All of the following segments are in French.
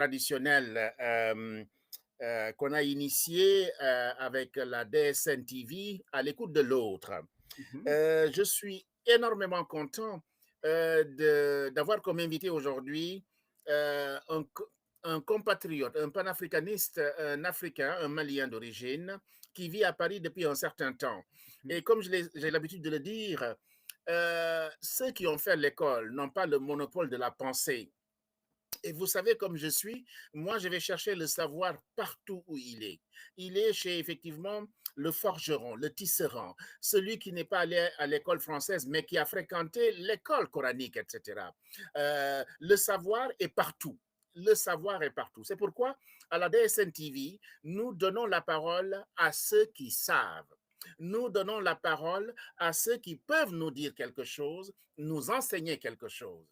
traditionnelle qu'on a initiée avec la DSN TV à l'écoute de l'autre. Mhm. Je suis énormément content d'avoir comme invité aujourd'hui un compatriote, un panafricaniste, un Africain, un Malien d'origine, qui vit à Paris depuis un certain temps. Et comme j'ai l'habitude de le dire, ceux qui ont fait l'école n'ont pas le monopole de la pensée. Et vous savez, comme je suis, moi, je vais chercher le savoir partout où il est. Il est chez, effectivement, le forgeron, le tisserand, celui qui n'est pas allé à l'école française, mais qui a fréquenté l'école coranique, etc. Le savoir est partout. Le savoir est partout. C'est pourquoi, à la DSN TV, nous donnons la parole à ceux qui savent. Nous donnons la parole à ceux qui peuvent nous dire quelque chose, nous enseigner quelque chose.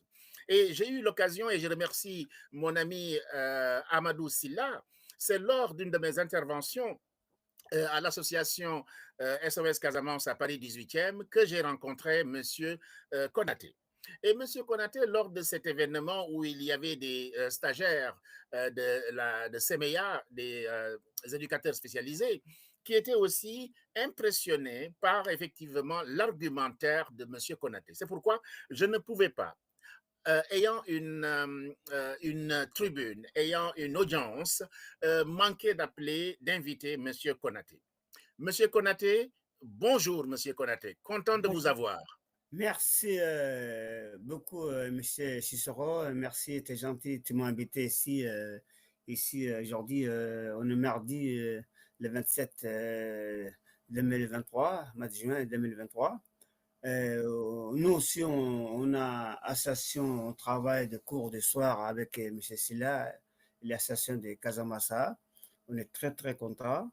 Et j'ai eu l'occasion, et je remercie mon ami Amadou Silla, c'est lors d'une de mes interventions à l'association SOS Casamance à Paris 18e que j'ai rencontré M. Konaté. Et M. Konaté, lors de cet événement où il y avait des stagiaires de CEMEA, des éducateurs spécialisés, qui étaient aussi impressionnés par effectivement l'argumentaire de M. Konaté. C'est pourquoi je ne pouvais pas ayant une tribune, ayant une audience, manquer d'appeler, d'inviter M. Konaté. Monsieur Konaté, bonjour Monsieur Konaté, content de vous Bonjour. avoir. Merci beaucoup, Monsieur Cicero. Merci, tu es gentil. Tu m'as invité ici aujourd'hui. On est mardi le 27 2023, mois de juin 2023. Nous aussi, on a association au travail de cours de soir avec M. Silla, l'association de Casamassa. On est très, très contents.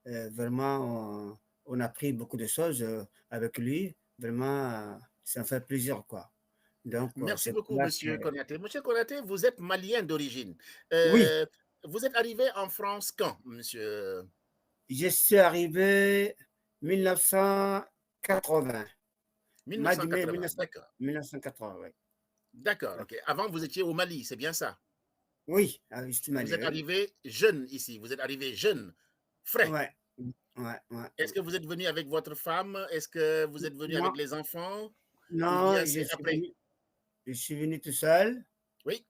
Vraiment, on a appris beaucoup de choses avec lui. Vraiment, ça me fait plaisir, quoi. Donc, Merci c'est pour beaucoup là que... Monsieur Konaté. Monsieur Konaté, vous êtes malien d'origine. Oui, Vous êtes arrivé en France quand, Monsieur? je suis arrivé 1980. Mois de mai 1980, 1900 d'accord. 1980, oui. D'accord, ok. Avant, vous étiez au Mali, c'est bien ça? Oui, je suis Vous êtes malheureux. arrivé jeune ici, vous êtes arrivé jeune, frais. Ouais, ouais, ouais, Est-ce ouais. que vous êtes venu avec votre femme? Est-ce que vous êtes venu Non, avec les enfants? Ou non, bien c'est après? je suis venu tout seul. Oui,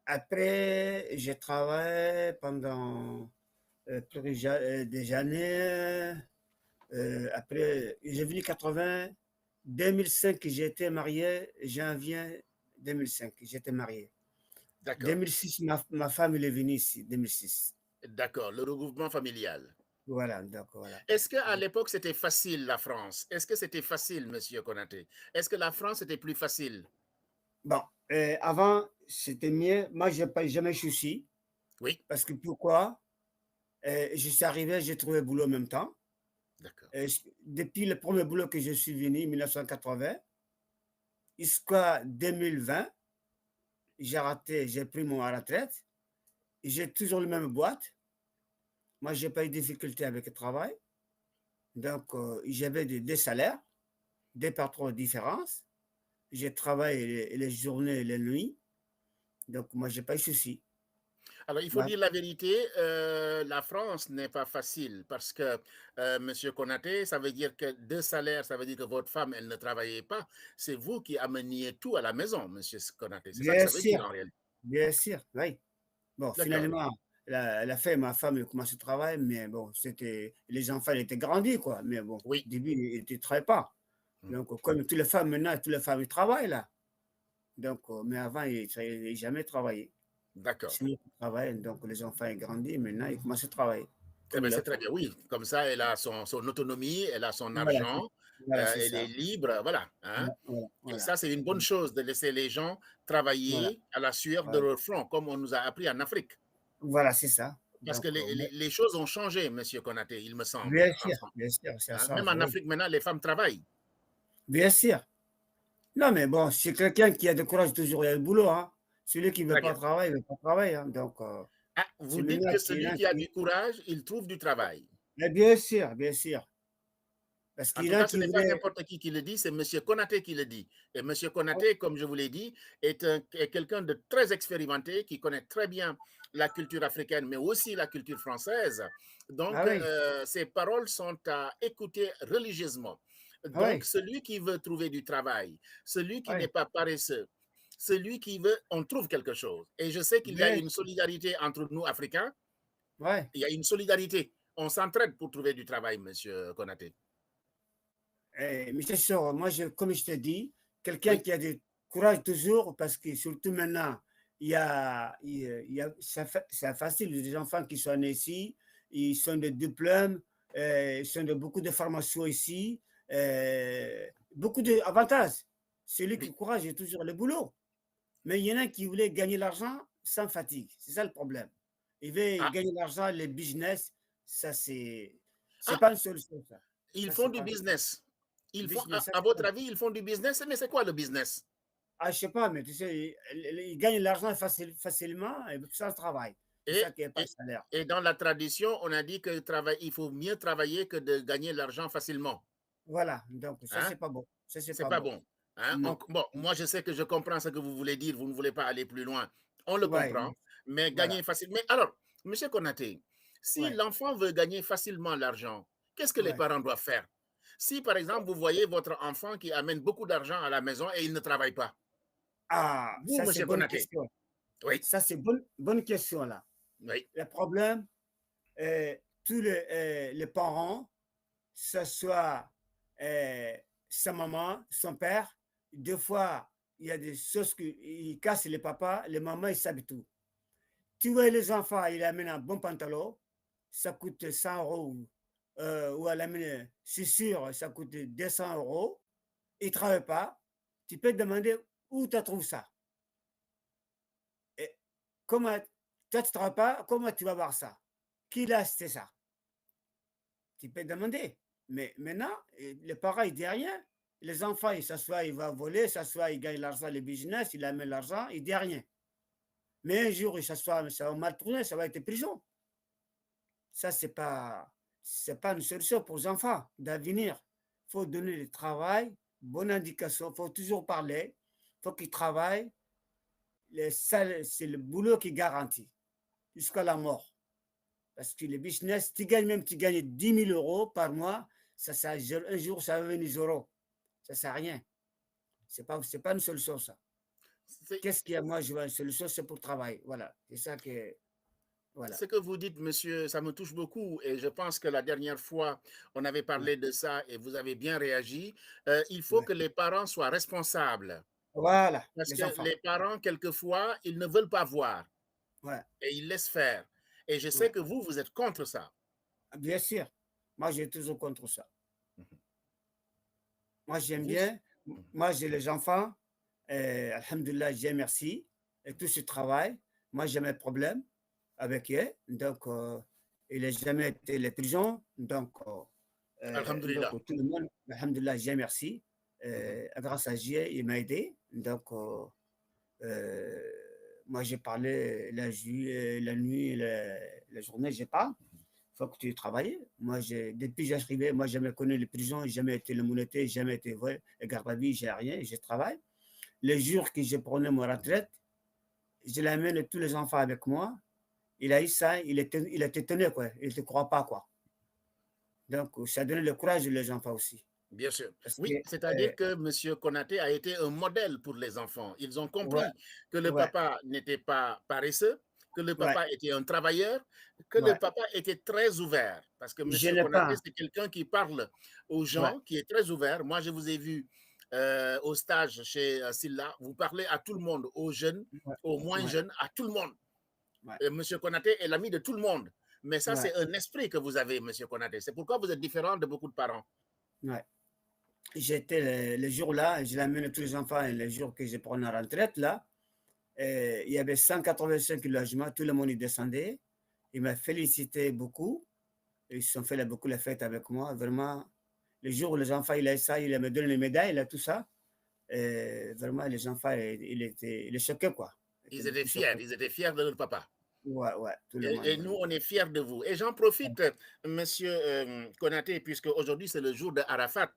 Après, j'ai travaillé pendant des années. Après, j'ai venu 80. 2005, j'ai été marié. Janvier 2005, j'étais marié. d'accord. 2006, ma femme elle est venue ici. 2006. D'accord, le regroupement familial. Voilà, donc voilà. Est-ce qu'à l'époque, c'était facile, la France? Est-ce que c'était facile, Monsieur Konaté? Est-ce que la France était plus facile? Bon, avant, c'était mieux. Moi, je n'ai pas jamais souci. Oui, Parce que pourquoi? Je suis arrivé, j'ai trouvé boulot en même temps. d'accord. Depuis le premier boulot que je suis venu, 1980, jusqu'à 2020, j'ai pris mon retraite. J'ai toujours la même boîte. Moi, j'ai pas eu de difficulté avec le travail. Donc, j'avais des salaires, des patrons différents. J'ai travaillé les journées et les nuits. Donc, moi, j'ai pas eu de souci. Alors, il faut Moi, dire la vérité, la France n'est pas facile parce que, Monsieur Konaté, ça veut dire que deux salaires, ça veut dire que votre femme, elle ne travaillait pas. C'est vous qui ameniez tout à la maison, Monsieur Konaté. C'est ça que bien ça veut dire sûr, en réalité. bien sûr, oui. Bon, D'accord. finalement, elle a fait, ma femme, elle commence le travail, mais bon, les enfants, ils étaient grandis, quoi. Mais bon, au Oui. début, ils ne travaillaient pas. Donc, comme toutes les femmes, maintenant, toutes les femmes, ils travaillent, là. Donc, mais avant, ils n'avaient jamais travaillé. D'accord. Sinon, ils travaillent, donc les enfants, ils grandissent, maintenant, ils commencent à travailler, Eh comme bien, il c'est très faut. bien, oui. Comme ça, elle a son autonomie, elle a son Voilà, argent, elle est ça. libre, voilà. Hein. Voilà, Et voilà, ça, c'est une bonne chose de laisser les gens voilà, travailler à la sueur de voilà, leur front, comme on nous a appris en Afrique. voilà, c'est ça. Parce que Donc, les choses ont changé, Monsieur Konaté, il me semble, bien en sûr, France. bien sûr, ça Hein. Même change, en oui. Afrique, maintenant, les femmes travaillent. Bien sûr. Non, mais bon, c'est quelqu'un qui a du courage, toujours il y a le boulot, hein. Celui qui ne veut Très pas bien. travailler, il ne veut pas travailler, hein. Donc, Ah, c'est vous dites maintenant que qu'il y celui en a qui a qui... du courage, il trouve du travail. Mais bien sûr, bien sûr. Parce En qu'il y tout en a cas, ce qui n'est pas voulaient. n'importe qui le dit, c'est M. Konaté qui le dit. Et M. Ah Konaté, comme je vous l'ai dit, est quelqu'un de très expérimenté, qui connaît très bien la culture africaine, mais aussi la culture française. Donc, ah oui, ses paroles sont à écouter religieusement. ah Donc, oui, celui qui veut trouver du travail, celui qui ah n'est oui, pas paresseux, celui qui veut, on trouve quelque chose. Et je sais qu'il y a bien, une solidarité entre nous, Africains. ouais. Il y a une solidarité. On s'entraide pour trouver du travail, M. Konaté. Monsieur Soro, moi, comme je te dis, quelqu'un Oui. qui a du courage toujours, parce que surtout maintenant, c'est facile, des enfants qui sont nés ici, ils sont de diplômes, ils sont de beaucoup de formations ici, beaucoup d'avantages. Celui qui a Oui. du courage, il a toujours le boulot. Mais il y en a qui voulaient gagner l'argent sans fatigue. C'est ça le problème. Ils veulent Ah, gagner l'argent, le business, ça, c'est ah, pas une solution, ça. ils Ça, font c'est du pas business. Ils font, business. Ça, à c'est pas. votre avis, ils font du business, mais c'est quoi le business? Ah, je sais pas, mais tu sais, ils gagnent l'argent facilement et sans travail. C'est Et, ça qui n'est pas de et, salaire. et dans la tradition, on a dit que il faut mieux travailler que de gagner l'argent facilement. Voilà, donc ça, Hein? c'est pas bon. Ça, c'est C'est pas pas bon. bon. Hein? Non. Bon, moi, je sais que je comprends ce que vous voulez dire. Vous ne voulez pas aller plus loin. On le Ouais, comprend, mais voilà. gagner facilement. Mais alors, Monsieur Konaté, si Ouais, l'enfant veut gagner facilement l'argent, qu'est-ce que les ouais. parents doivent faire? Si, par exemple, vous voyez votre enfant qui amène beaucoup d'argent à la maison et il ne travaille pas, Ah, vous, ça, c'est Monsieur bonne Konaté, question. oui, Ça, c'est bonne question, là. oui, Le problème, tous les parents, que ce soit euh, sa maman, son père, des fois, il y a des choses qui cassent les papas, les mamans, ils savent tout. Tu vois, les enfants, ils amènent un bon pantalon, ça coûte 100 euros, ou elle amène, c'est sûr, ça coûte 200 euros, ils ne travaillent pas, tu peux te demander où tu trouves ça. Et comment, toi, tu ne travailles pas, comment tu vas voir ça? Qui l'a acheté ça? Tu peux demander. Mais maintenant, les parents, ils ne disent rien. Les enfants, ils s'assoient, ils vont voler, s'assoient, ils gagnent l'argent, le business, ils amènent l'argent, ils ne disent rien. Mais un jour, ils s'assoient, ça va mal tourner, ça va être prison. Ça, c'est pas une solution pour les enfants d'avenir. Il faut donner le travail, bonne indication, il faut toujours parler, il faut qu'ils travaillent. C'est le boulot qui garantit jusqu'à la mort. Parce que le business, tu gagnes 10 000 euros par mois, un jour, ça va venir zéro. Ça ne sert à rien. C'est pas une solution, ça. Qu'est-ce qu'il y a, moi, je vois une solution, c'est pour travailler. Voilà. C'est ça que. Voilà. ce que vous dites, monsieur, ça me touche beaucoup et je pense que la dernière fois, on avait Ouais. parlé de ça et vous avez bien réagi. Il faut Ouais. que les parents soient responsables Voilà, parce les que enfants. les parents, quelquefois, ils ne veulent pas voir Ouais. et ils laissent faire. Et je sais Ouais. que vous, vous êtes contre ça. Bien sûr. Moi, j'ai toujours contre ça. Moi, j'aime Vous, bien. Moi, j'ai les enfants. Alhamdulillah, j'ai merci. Et tout ce travail. Moi, j'ai mes problèmes avec eux. Donc, il n'a jamais été les prisons. Donc, alhamdulillah. tout le monde, alhamdulillah, j'ai merci. Grâce à Dieu, il m'a aidé. Donc, euh, moi, j'ai parlé la nuit, la journée, je parle. Il faut que tu travailles. Moi, depuis que j'arrivais, moi, j'ai jamais connu les prisons, j'ai jamais été le monité, jamais été garde à vie, j'ai rien, je travaille. Les jours que je prenais ma retraite, je l'amène tous les enfants avec moi. Il a eu ça, il était tenu, quoi. Il ne te croit pas, quoi. Donc, ça donne le courage aux enfants aussi. Bien sûr. Parce que, Oui, c'est-à-dire que M. Konaté a été un modèle pour les enfants. Ils ont ouais, compris que le ouais, papa n'était pas paresseux, que le ouais, papa était un travailleur, que le ouais. papa était très ouvert. Parce que Je M. n'ai Konaté, pas, c'est quelqu'un qui parle aux ouais, gens, qui est très ouvert. Moi, je vous ai vu au stage chez Silla, vous parlez à tout le monde, aux jeunes, ouais, aux moins ouais, jeunes, à tout le monde. ouais, M. Konaté est l'ami de tout le monde. Mais ça, ouais, c'est un esprit que vous avez, M. Konaté. C'est pourquoi vous êtes différent de beaucoup de parents. ouais. J'étais le jour-là, je l'amène tous les enfants, le jour que je prends la retraite, là, il y avait 185 logements, tout le monde y descendait. Il m'a félicité beaucoup. Ils se sont fait beaucoup la fête avec moi. Vraiment, le jour où les enfants, il a ça, il me donné les médailles, il a tout ça. Vraiment, les enfants, il est choqué, quoi. Il était Ils étaient beaucoup fiers, choqué. ils étaient fiers de leur papa. Ouais, tout le monde. Et nous, on est fiers de vous. Et j'en profite, Monsieur Konaté, puisque aujourd'hui, c'est le jour de Arafat,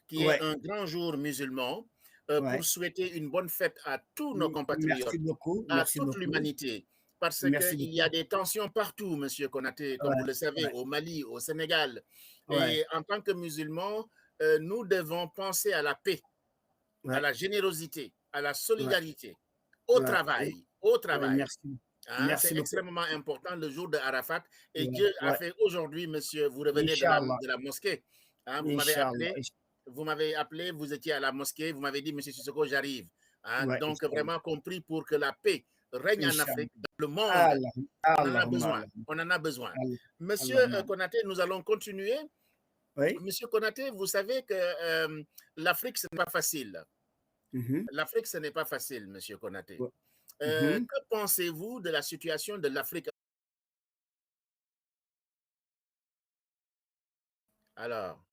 qui est un grand jour musulman, pour souhaiter une bonne fête à tous nos compatriotes, merci beaucoup. à toute l'humanité. Parce qu'il y a des tensions partout, Monsieur Konaté, comme vous le savez, au Mali, au Sénégal. Et en tant que musulmans, nous devons penser à la paix, à la générosité, à la solidarité, au travail, au travail. Merci. Hein, c'est extrêmement important le jour de Arafat. Et Dieu a fait aujourd'hui, monsieur, vous revenez de la mosquée. Hein, vous m'avez appelé, vous étiez à la mosquée, vous m'avez dit, monsieur Sissoko, j'arrive. Hein, donc, vraiment compris pour que la paix règne en Afrique, dans le monde. On en a besoin. On en a besoin. Monsieur Konaté, nous allons continuer. Monsieur Konaté, vous savez que l'Afrique, ce n'est pas facile. L'Afrique, ce n'est pas facile, monsieur Konaté. Que pensez-vous de la situation de l'Afrique? Alors,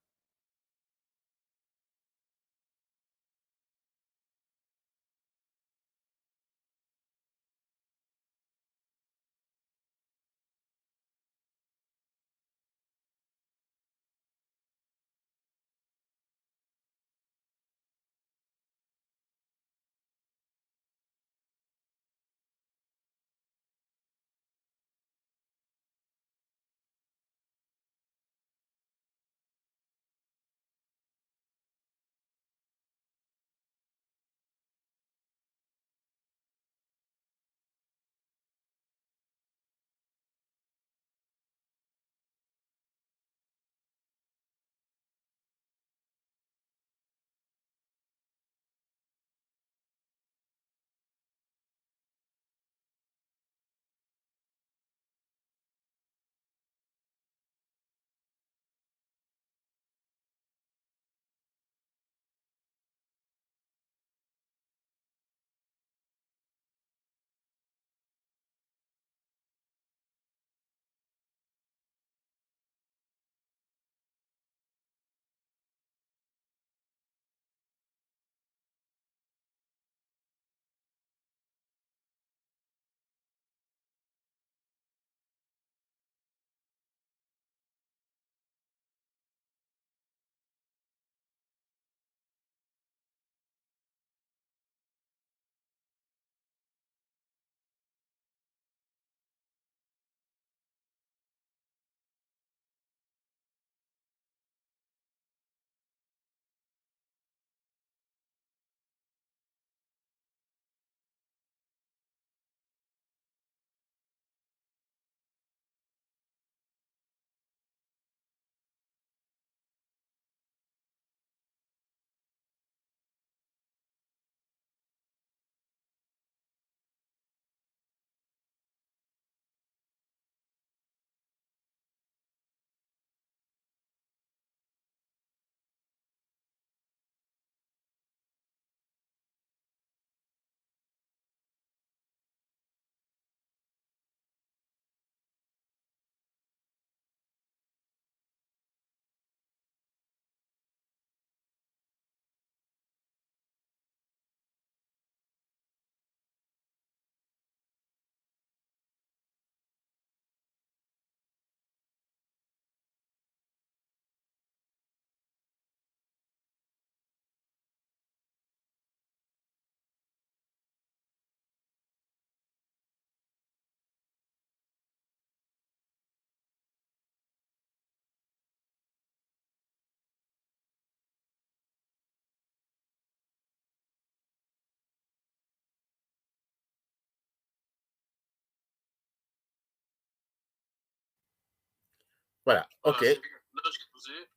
voilà, ok.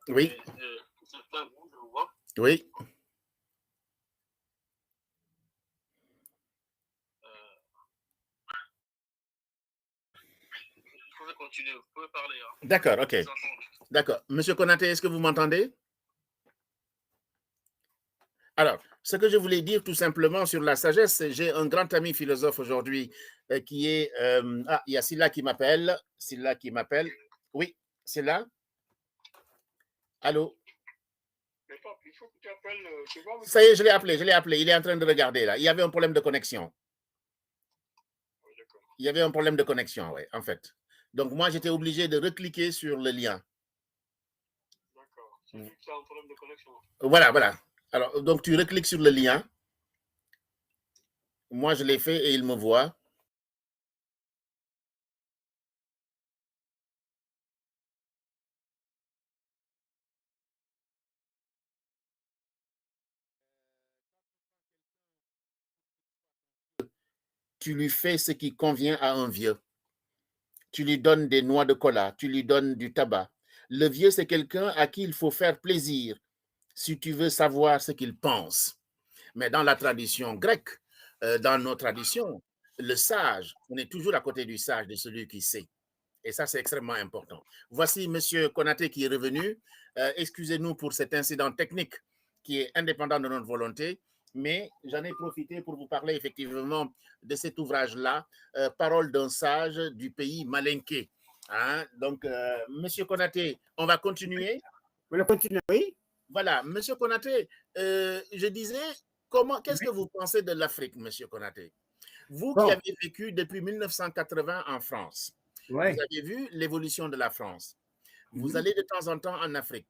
Oui. Oui. Vous pouvez continuer, vous pouvez parler. Hein. D'accord, ok. D'accord. Monsieur Konaté, est-ce que vous m'entendez? Alors, ce que je voulais dire tout simplement sur la sagesse, j'ai un grand ami philosophe aujourd'hui qui est... il y a Silla qui m'appelle. Silla qui m'appelle. Oui, Silla. Allô? Il faut que tu appelles. Ça y est, je l'ai appelé. Il est en train de regarder là. Il y avait un problème de connexion. Il y avait un problème de connexion, oui, en fait. Donc, moi, j'étais obligé de recliquer sur le lien. D'accord. C'est vu que tu as un problème de connexion. Voilà, voilà. Alors, donc, tu recliques sur le lien. Moi, je l'ai fait et il me voit. Tu lui fais ce qui convient à un vieux. Tu lui donnes des noix de cola, tu lui donnes du tabac. Le vieux, c'est quelqu'un à qui il faut faire plaisir si tu veux savoir ce qu'il pense. Mais dans la tradition grecque, dans nos traditions, le sage, on est toujours à côté du sage, de celui qui sait. Et ça, c'est extrêmement important. Voici M. Konaté qui est revenu. Excusez-nous pour cet incident technique qui est indépendant de notre volonté, mais j'en ai profité pour vous parler effectivement de cet ouvrage-là, Parole d'un sage du pays malinké. Hein? Donc, M. Konaté, on va continuer. Vous le continuez, oui? Voilà, M. Konaté, je disais, qu'est-ce que vous pensez de l'Afrique, M. Konaté? Vous qui avez vécu depuis 1980 en France, vous avez vu l'évolution de la France. Vous allez de temps en temps en Afrique.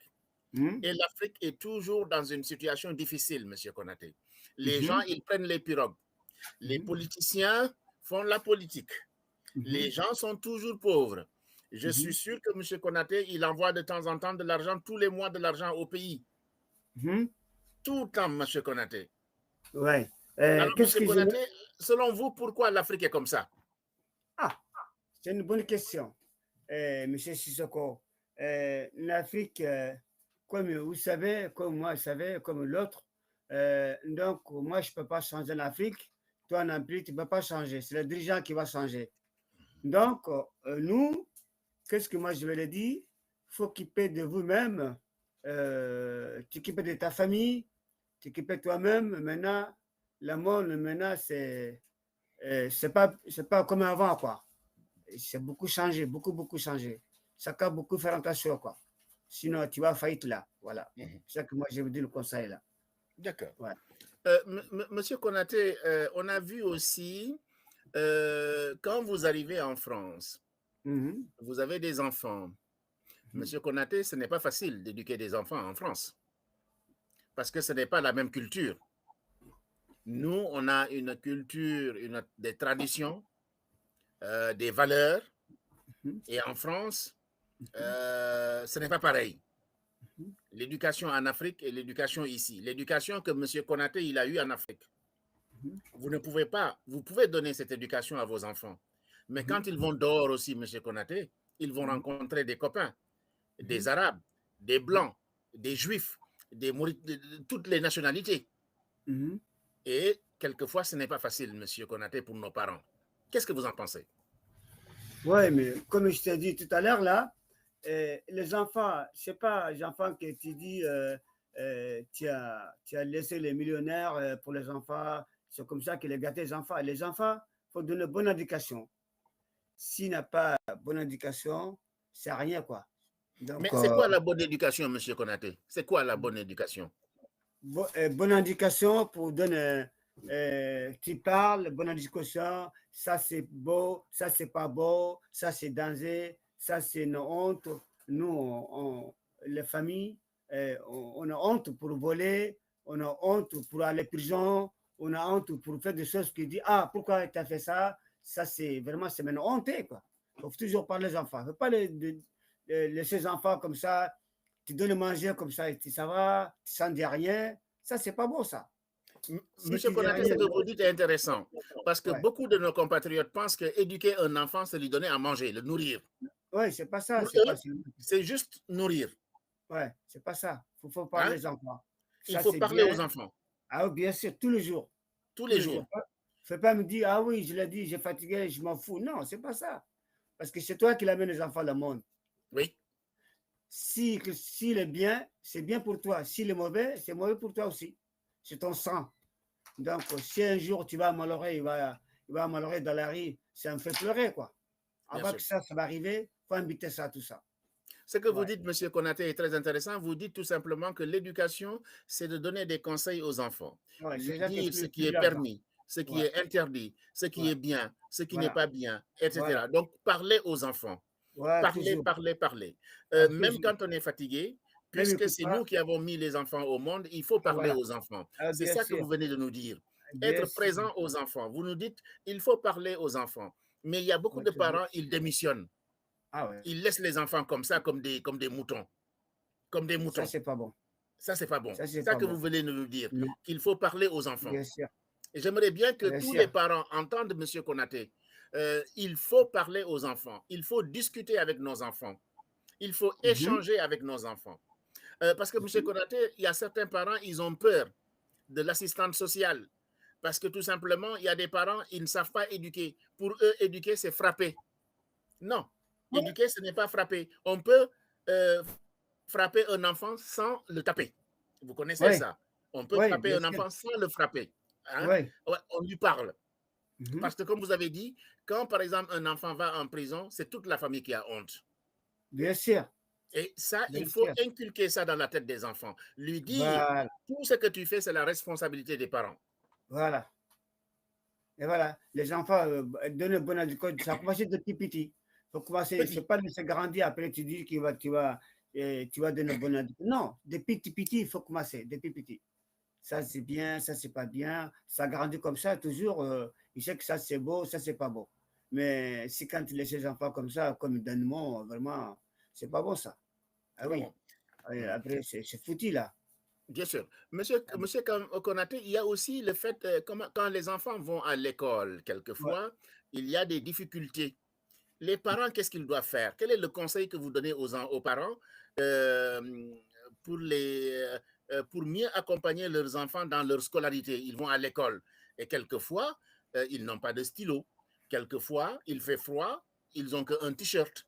Et l'Afrique est toujours dans une situation difficile, M. Konaté. Les gens, ils prennent les pirogues. Les politiciens font la politique. Les gens sont toujours pauvres. Je suis sûr que M. Konaté, il envoie de temps en temps de l'argent, tous les mois de l'argent au pays. Tout le temps, M. Konaté. Oui. Alors, M. Konaté, selon vous, pourquoi l'Afrique est comme ça? Ah, c'est une bonne question, M. Sissoko. L'Afrique, comme vous savez, comme moi je savais, comme l'autre, donc moi je ne peux pas changer l'Afrique. Toi non plus, tu ne peux pas changer. C'est le dirigeant qui va changer. Donc, nous, qu'est-ce que moi je vais le dire? Il faut occuper de vous-même, t'occuper de ta famille, t'occuper de toi-même. Maintenant, le monde, maintenant, c'est pas comme avant, quoi. C'est beaucoup changé, beaucoup changé. Ça peut beaucoup faire attention, quoi. Sinon, tu vas faillite là. Voilà. C'est ça que moi, je vous dis le conseil là. D'accord. Ouais. Monsieur Konaté, on a vu aussi, quand vous arrivez en France, vous avez des enfants. Monsieur Konaté, ce n'est pas facile d'éduquer des enfants en France parce que ce n'est pas la même culture. Nous, on a une culture, des traditions, des valeurs, et en France, ce n'est pas pareil. L'éducation en Afrique et l'éducation ici. L'éducation que M. Konaté il a eue en Afrique. Vous ne pouvez pas, vous pouvez donner cette éducation à vos enfants. Mais quand ils vont dehors aussi, M. Konaté, ils vont rencontrer des copains, des Arabes, des Blancs, des Juifs, de toutes les nationalités. Et quelquefois, ce n'est pas facile, M. Konaté, pour nos parents. Qu'est-ce que vous en pensez? Oui, mais comme je t'ai dit tout à l'heure, là, les enfants, ce n'est pas les enfants que tu dis, tu as laissé les millionnaires pour les enfants, c'est comme ça qu'il a gâté les enfants. Les enfants, il faut donner bonne éducation. S'il n'a pas bonne éducation, c'est rien, quoi. Donc, mais c'est quoi la bonne éducation, M. Konaté? C'est quoi la bonne éducation? Bonne éducation pour donner, tu parles, bonne éducation, ça c'est beau, ça c'est pas beau, ça c'est danger, ça c'est une honte. Nous, les familles, on a honte pour voler, on a honte pour aller en prison, on a honte pour faire des choses qui disent, ah, pourquoi tu as fait ça? Ça c'est vraiment, c'est une honte, quoi. Il faut toujours parler aux enfants. Il ne faut pas laisser les enfants comme ça. Tu donnes à manger comme ça, ça va, tu sens de rien. Ça, c'est pas beau, ça. Monsieur Konaté, ce que vous dites est intéressant parce que beaucoup de nos compatriotes pensent qu'éduquer un enfant, c'est lui donner à manger, le nourrir. Oui, c'est pas ça. C'est juste nourrir. Oui, c'est pas ça. Il faut parler aux enfants. Il faut parler aux enfants. Ah oui, bien sûr, tous les jours. Tous les jours. Il ne faut pas me dire, ah oui, je l'ai dit, j'ai fatigué, je m'en fous. Non, c'est pas ça. Parce que c'est toi qui l'amènes les enfants au monde. Oui. S'il est bien, c'est bien pour toi. S'il est mauvais, c'est mauvais pour toi aussi. C'est ton sang. Donc, si un jour tu vas malheurer, il va malheurer dans la rue, ça me fait pleurer, quoi. Avant que ça va arriver, il faut inviter ça, tout ça. Ce que vous dites, M. Konaté, est très intéressant. Vous dites tout simplement que l'éducation, c'est de donner des conseils aux enfants. Lui dire ce qui est permis, ce qui Ouais, est interdit, ce qui ouais, est bien, ce qui n'est voilà, pas bien, etc. voilà. Donc, parlez aux enfants. Ouais, Parlez, toujours. parlez, parlez. Même Toujours. quand on est fatigué, Même puisque écoute c'est pas. nous qui avons mis les enfants au monde, il faut parler Voilà. aux enfants. Ah, C'est bien ça que sûr. vous venez de nous dire. Bien Être sûr. présent aux enfants. Vous nous dites, il faut parler aux enfants. Mais il y a beaucoup Ouais, de toujours. parents, ils démissionnent. Ah ouais. Ils laissent les enfants comme ça, comme des moutons. Comme des Ça, moutons. c'est pas bon. Ça, c'est pas bon. Ça, C'est c'est ça pas que bon. vous venez de nous dire, Non, qu'il faut parler aux enfants. bien sûr. Et j'aimerais bien que Bien tous les sûr. parents entendent M. Konaté. Il faut parler aux enfants. Il faut discuter avec nos enfants. Il faut Mhm. échanger avec nos enfants. Parce que M. Konaté, il y a certains parents, ils ont peur de l'assistante sociale. Parce que tout simplement, il y a des parents, ils ne savent pas éduquer. Pour eux, éduquer, c'est frapper. Non, Ouais. éduquer, ce n'est pas frapper. On peut euh, frapper un enfant sans le taper. Vous connaissez Ouais, ça. On peut ouais, frapper bien un sûr. enfant sans le frapper. Hein? Ouais. Ouais, on lui parle. Mhm. Parce que comme vous avez dit, quand par exemple un enfant va en prison, c'est toute la famille qui a honte. Bien sûr. Et ça, Bien il faut sûr. inculquer ça dans la tête des enfants. Lui dire, Voilà. tout ce que tu fais, c'est la responsabilité des parents. Voilà. Et voilà. Les enfants, donner bonne éducation, ça commence depuis petit. Faut commencer, c'est Petit. pas laisser grandir, après tu dis que tu vas donner bonne éducation. Non, depuis petit, il faut commencer, depuis petit. Ça c'est bien, ça c'est pas bien. Ça grandit comme ça, toujours. Il sait que ça c'est beau, ça c'est pas beau. Mais si quand tu laisses les enfants comme ça, comme d'un mot, vraiment, c'est pas bon ça. Ah C'est pas oui. bon. Mm. Après, c'est foutu là. Bien sûr. Monsieur Konaté, il y a aussi le fait, quand les enfants vont à l'école, Ouais. quelquefois, il y a des difficultés. Les parents, qu'est-ce qu'ils doivent faire? Quel est le conseil que vous donnez aux parents euh, pour, pour mieux accompagner leurs enfants dans leur scolarité? Ils vont à l'école et quelquefois, ils n'ont pas de stylo. Quelquefois, il fait froid, ils n'ont qu'un t-shirt.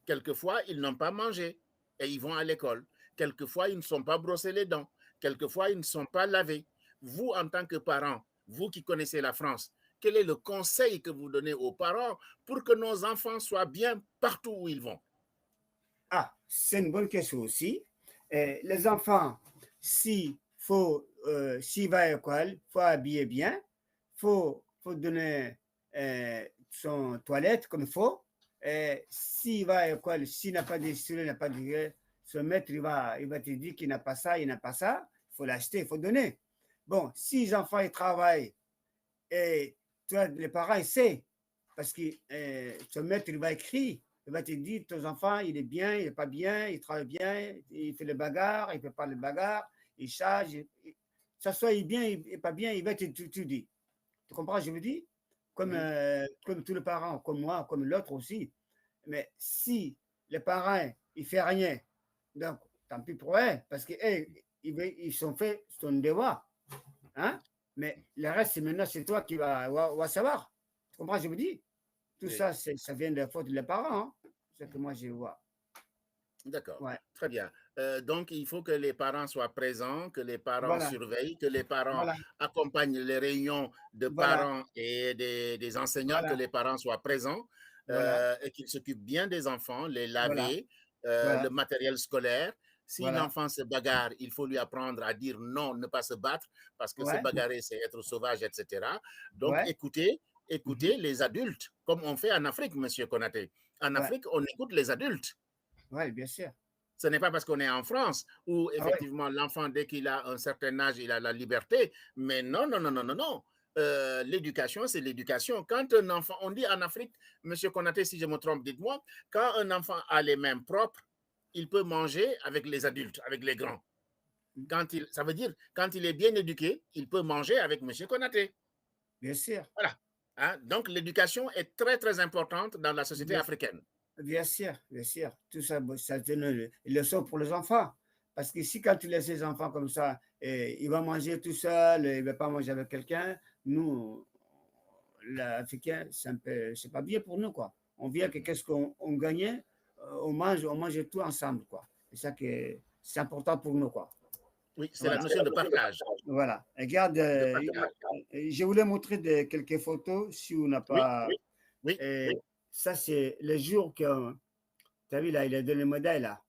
Quelquefois, ils n'ont pas mangé et ils vont à l'école. Quelquefois, ils ne sont pas brossés les dents. Quelquefois, ils ne sont pas lavés. Vous, en tant que parent, vous qui connaissez la France, quel est le conseil que vous donnez aux parents pour que nos enfants soient bien partout où ils vont? Ah, c'est une bonne question aussi. Les enfants, s'il va à l'école, il faut habiller bien, faut donner son toilette comme il faut. S'il va à l'école, s'il n'a pas de stylo, il n'a pas de son maître, il va te dire qu'il n'a pas ça, il n'a pas ça, il faut l'acheter, il faut donner. Bon, si les enfants ils travaillent et toi, les parents, ils savent, parce que ton maître, il va écrire, il va te dire, ton enfant, il est bien, il n'est pas bien, il travaille bien, il fait les bagarres, il ne fait pas les bagarres, il charge, ça soit bien et pas bien, il va te dire. Tu comprends ce que je veux dire? Mhm. Comme tous les parents, comme moi, comme l'autre aussi. Mais si les parents, ils ne font rien, donc tant pis pour eux, parce qu'ils sont fait son devoir. Hein? Mais le reste, c'est maintenant, c'est toi qui va savoir. Tu comprends ce que je veux dire? Tout Oui. ça, ça vient de la faute des parents. Hein? C'est ce que moi, je vois. D'accord, Ouais. très bien. Donc, il faut que les parents soient présents, que les parents Voilà, surveillent, que les parents voilà, accompagnent les réunions de voilà, parents et des enseignants, que voilà, les parents soient présents voilà, et qu'ils s'occupent bien des enfants, les voilà, laver, voilà, le matériel scolaire. Si un voilà. enfant se bagarre, il faut lui apprendre à dire non, ne pas se battre, parce que se Ouais, bagarrer, c'est être sauvage, etc. Donc, ouais, écoutez les adultes, comme on fait en Afrique, Monsieur Konaté. En ouais, Afrique, on écoute les adultes. ouais, bien sûr. Ce n'est pas parce qu'on est en France où Ah ouais, effectivement l'enfant, dès qu'il a un certain âge, il a la liberté. Mais non, non, non, non, non, non. L'éducation, c'est l'éducation. Quand un enfant, on dit en Afrique, Monsieur Konaté, si je me trompe, dites-moi, quand un enfant a les mains propres, il peut manger avec les adultes, avec les grands. Ça veut dire, quand il est bien éduqué, il peut manger avec Monsieur Konaté. bien sûr. Voilà. Hein? Donc, l'éducation est très, très importante dans la société Bien, africaine. bien sûr, bien sûr. Tout ça, bon, ça donne une leçon pour les enfants. Parce que si quand tu laisses les enfants comme ça, il va manger tout seul, il ne va pas manger avec quelqu'un, nous, l'Africain, c'est pas bien pour nous, quoi. On vient que qu'est-ce qu'on gagnait, on mange tout ensemble, quoi. C'est ça que c'est important pour nous, quoi. Oui, c'est la Voilà. notion de partage. Voilà. Regarde, De partage. je voulais montrer quelques photos si on n'a Oui, pas. oui, Ça, c'est le jour que, tu as vu là, il a donné le modèle là.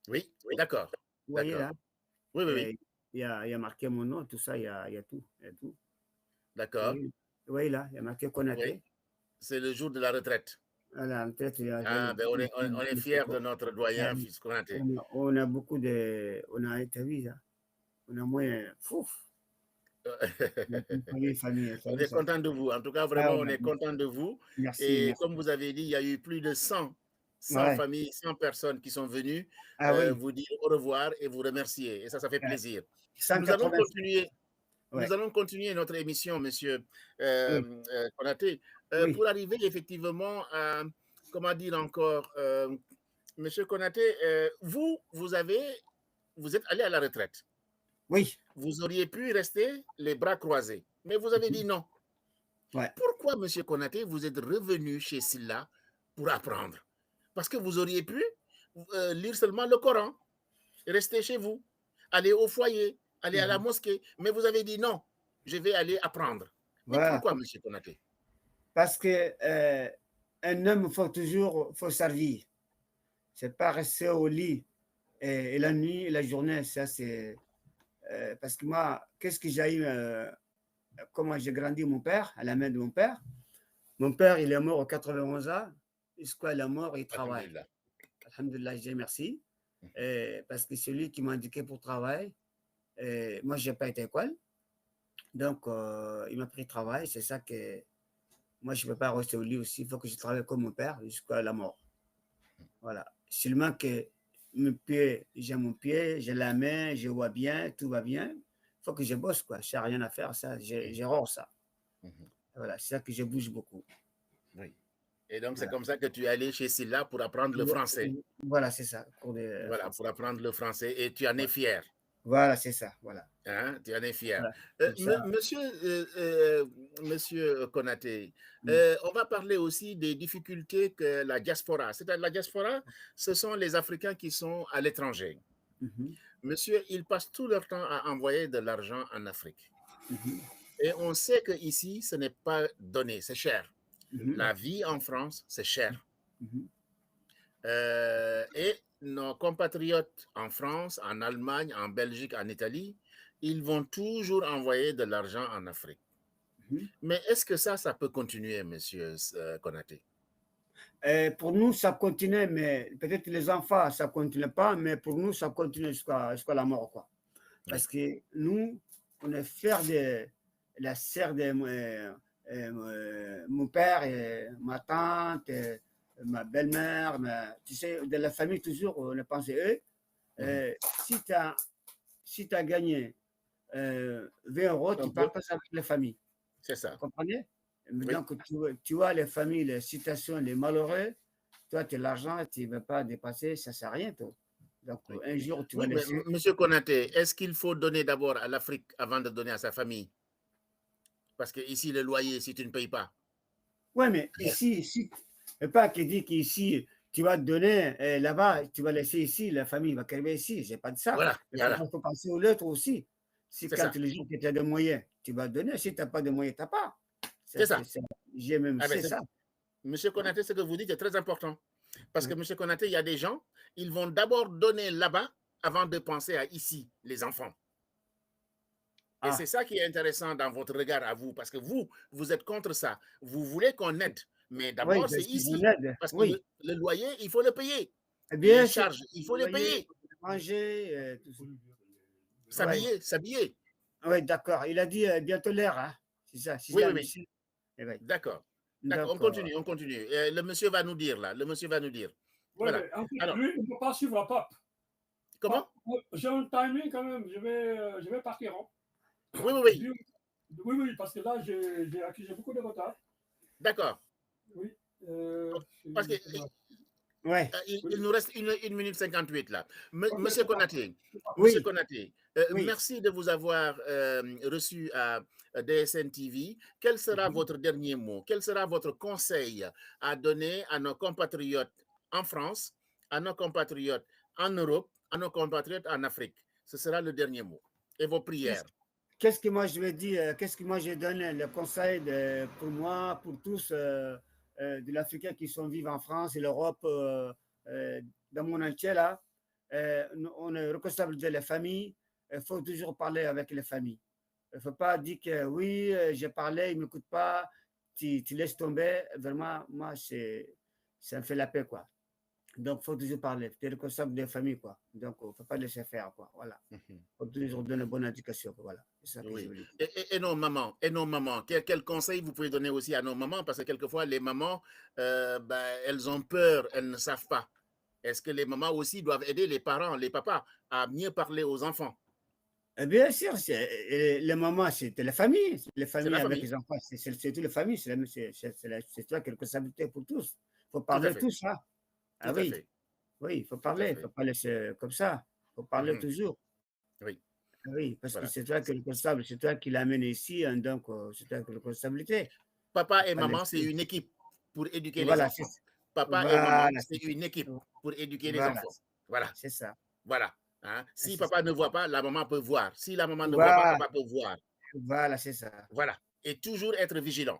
oui, d'accord, Vous voyez d'accord. là? Oui, oui, oui. Et il y a marqué mon nom, tout ça, il y a tout. Il y a tout. D'accord. Oui, là, il y a marqué Oui. Konaté. C'est le jour de la retraite. À la retraite, il y a Ah, ben on est fiers de notre doyen, fils Konaté. on a beaucoup de. On a été vu, hein. On a moins. Fouf. Famille, On est ça. content de vous. En tout cas, vraiment, Ah, on est content de vous. merci, Et merci. comme vous avez dit, il y a eu plus de 100 Ouais. familles, 100 personnes qui sont venues Ah oui, vous dire au revoir et vous remercier. Et ça fait plaisir. Nous allons 180. continuer. Ouais. Nous allons continuer notre émission, monsieur Oui, Konaté, oui, pour arriver effectivement à, comment dire encore, monsieur Konaté, vous êtes allé à la retraite. oui. Vous auriez pu rester les bras croisés, mais vous avez dit non. Ouais. Pourquoi, monsieur Konaté, vous êtes revenu chez Silla pour apprendre? Parce que vous auriez pu lire seulement le Coran, rester chez vous, aller au foyer, aller à la mosquée, mais vous avez dit non, je vais aller apprendre. Mais Voilà. pourquoi, monsieur Konaté? Parce que un homme, faut servir. C'est pas rester au lit et la nuit et la journée. Ça, c'est. Parce que moi, qu'est-ce que j'ai eu comment j'ai grandi mon père, à la main de mon père. Mon père, il est mort à 91 ans. Jusqu'à il est mort, il travaille. Alhamdulillah. Alhamdulillah, je dis merci. Parce que c'est lui qui m'a indiqué pour travailler. Moi, je n'ai pas été à l'école. Donc, il m'a pris travail. C'est ça que moi, je ne peux pas rester au lit aussi. Il faut que je travaille comme mon père jusqu'à la mort. Voilà. Seulement que mon pied, j'ai mon pied, j'ai la main, je vois bien, tout va bien. Il faut que je bosse, quoi. Je n'ai rien à faire, ça. J'ai rare ça. Voilà, c'est ça que je bouge beaucoup. Oui. Et donc, c'est Voilà. comme ça que tu es allé chez Silla pour apprendre le français. Voilà, c'est ça. Voilà, français. pour apprendre le français. Et tu en es fier. Voilà, c'est ça. Voilà. Hein, tu en es fier. Voilà. Monsieur Konaté, on va parler aussi des difficultés que la diaspora, c'est-à-dire la diaspora, ce sont les Africains qui sont à l'étranger. Monsieur, ils passent tout leur temps à envoyer de l'argent en Afrique. Et on sait qu'ici, ce n'est pas donné, c'est cher. La vie en France, c'est cher. Et nos compatriotes en France, en Allemagne, en Belgique, en Italie, ils vont toujours envoyer de l'argent en Afrique. Mais est-ce que ça peut continuer, monsieur Konaté? Pour nous, ça continue, mais peut-être les enfants, ça ne continue pas, mais pour nous, ça continue jusqu'à la mort, quoi. Parce que nous, on est fiers de la sœur de mon père, et ma tante, et ma belle-mère, tu sais, de la famille, toujours, on est pensé eux. Si tu as gagné 20 euros, tu partages avec la famille. C'est ça. Vous comprenez? Oui. Donc, tu vois les familles, les situations, les malheureux, toi, tu as l'argent, tu ne veux pas dépasser, ça ne sert à rien, toi. Donc, un jour, tu vas laisser. Mais monsieur Konaté, est-ce qu'il faut donner d'abord à l'Afrique avant de donner à sa famille? Parce que ici, le loyer, si tu ne payes pas. Oui, mais ici, pas qui dit qu'ici, tu vas te donner, là-bas, tu vas laisser ici, la famille va crever ici. Je n'ai pas dit ça. Voilà. Il faut penser aux autres aussi. Si quand ça. les gens qui ont des moyens, tu vas donner. Si tu n'as pas de moyens, tu n'as pas. C'est ça. J'ai même, c'est ça. Monsieur Konaté, ce que vous dites est très important. Parce que, monsieur Konaté, il y a des gens, ils vont d'abord donner là-bas avant de penser à ici, les enfants. Et c'est ça qui est intéressant dans votre regard à vous, parce que vous êtes contre ça. Vous voulez qu'on aide, mais d'abord, c'est ici. Parce que le loyer, il faut le payer. Les charges, il faut les payer. Manger, s'habiller. Oui, d'accord. Il a dit bientôt l'heure, hein? C'est ça. Oui. D'accord. On continue. Le monsieur va nous dire, là. Le monsieur va nous dire. Oui, voilà. En fait, alors, lui, il ne peut pas suivre la pape. Comment? J'ai un timing quand même. Je vais partir. Hein. Oui, parce que là, j'ai accusé beaucoup de retard. D'accord. Oui. Parce que il nous reste 1 minute 58 là. Monsieur Konaté, merci de vous avoir reçu à DSN TV. Quel sera votre dernier mot? Quel sera votre conseil à donner à nos compatriotes en France, à nos compatriotes en Europe, à nos compatriotes en Afrique? Ce sera le dernier mot. Et vos prières. Qu'est-ce que moi je vais dire? Qu'est-ce que moi je donne le conseil pour moi, pour tous de l'Africain qui sont vivants en France et l'Europe, dans mon entier là, on est responsable de la famille. Il faut toujours parler avec les familles. Il ne faut pas dire que oui, j'ai parlé, il ne m'écoute pas, tu laisses tomber. Vraiment, moi, ça me fait la paix, quoi. Donc, il faut toujours parler. Tu es responsable des familles, quoi. Donc, il ne faut pas laisser faire, quoi. Voilà. Il faut toujours donner une bonne éducation, quoi. Voilà. C'est ça que je veux dire. Et nos mamans, quel conseil vous pouvez donner aussi à nos mamans? Parce que quelquefois, les mamans, elles ont peur, elles ne savent pas. Est-ce que les mamans aussi doivent aider les parents, les papas, à mieux parler aux enfants? Bien sûr, les mamans, c'est la famille. Les familles la avec famille. les enfants, c'est toute la famille. C'est toi qui as une responsabilité pour tous. Il faut Tout à parler fait. tous, hein. Tout Ah à oui, fait. oui, il faut Tout à parler. Il ne fait. faut pas laisser comme ça. Il faut parler Mhm. toujours. Oui. Ah oui, parce que Voilà. c'est toi qui es responsable. C'est toi qui l'amène ici. Hein, donc, c'est toi qui as la responsabilité. Papa et Pas maman, c'est laisser. une équipe pour éduquer les Voilà, enfants. Papa et voilà, maman, c'est une équipe pour éduquer les voilà, enfants. Voilà. c'est ça. Voilà. Hein? Si C'est papa ça. ne voit pas, la maman peut voir. Si la maman ne voit pas, Voilà, papa peut voir. voilà, c'est ça. Voilà. Et toujours être vigilant.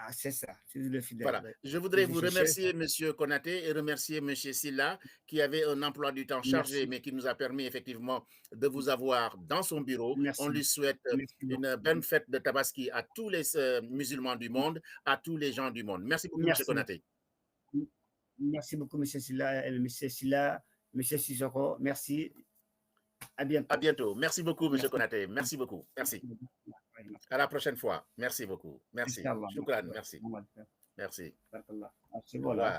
Ah, c'est ça. C'est le fidèle. Voilà. Ouais. Je voudrais vous Je cherche. remercier, M. Konaté, et remercier M. Silla, qui avait un emploi du temps chargé, Merci. mais qui nous a permis effectivement de vous avoir dans son bureau. Merci. On lui souhaite Merci une bonne fête de Tabaski à tous les musulmans du monde, à tous les gens du monde. Merci beaucoup, M. Konaté. Merci beaucoup, M. Silla, M. Sissoko. Merci. À bientôt. À bientôt. Merci beaucoup, M. Konaté. Merci beaucoup. Merci. À la prochaine fois. Merci beaucoup. Merci. Shukran. Merci. Merci. Au revoir.